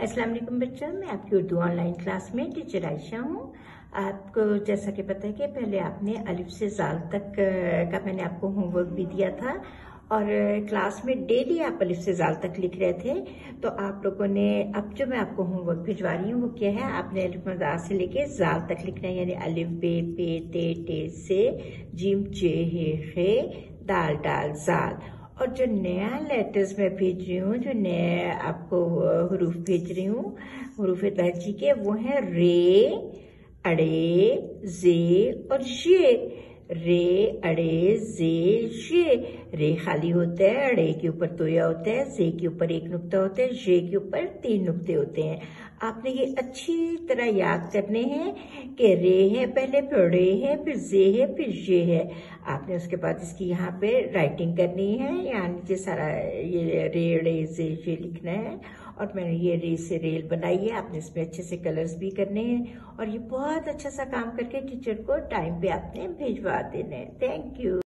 अस्सलाम वालेकुम बच्चों, मैं आपकी उर्दू ऑनलाइन क्लास में टीचर आयशा हूँ। आपको जैसा कि पता है कि पहले आपने अलिफ से ज़ाल तक का मैंने आपको होमवर्क भी दिया था और क्लास में डेली आप अलिफ से ज़ाल तक लिख रहे थे। तो आप लोगों ने अब जो मैं आपको होमवर्क भिजवा रही हूँ वो क्या है, आपने अलिफ मज़ा से लेके ज़ाल तक लिखना है, यानी अलिफ बे पे ते से जीम चे हे दाल डाल ज़ाल। और जो नया लेटर्स मैं भेज रही हूँ, जो नए आपको हरूफ भेज रही हूँ हरूफ तहजी के, वो है रे अड़े जे और ये। रे अड़े जे ये। रे खाली होता है, अड़े के ऊपर तोया होता है, जे के ऊपर एक नुक्ता होता है, ये के ऊपर 3 नुक्ते होते हैं। आपने ये अच्छी तरह याद करने हैं कि रे है पहले, फिर रे है, फिर जे है, फिर ये है। आपने उसके बाद इसकी यहाँ पे राइटिंग करनी है, यहाँ नीचे सारा ये रे रे जे ये लिखना है। और मैंने ये रे से रेल बनाई है, आपने इसमें अच्छे से कलर्स भी करने हैं और ये बहुत अच्छा सा काम करके टीचर को टाइम पे आपने भिजवा देना है। Thank you.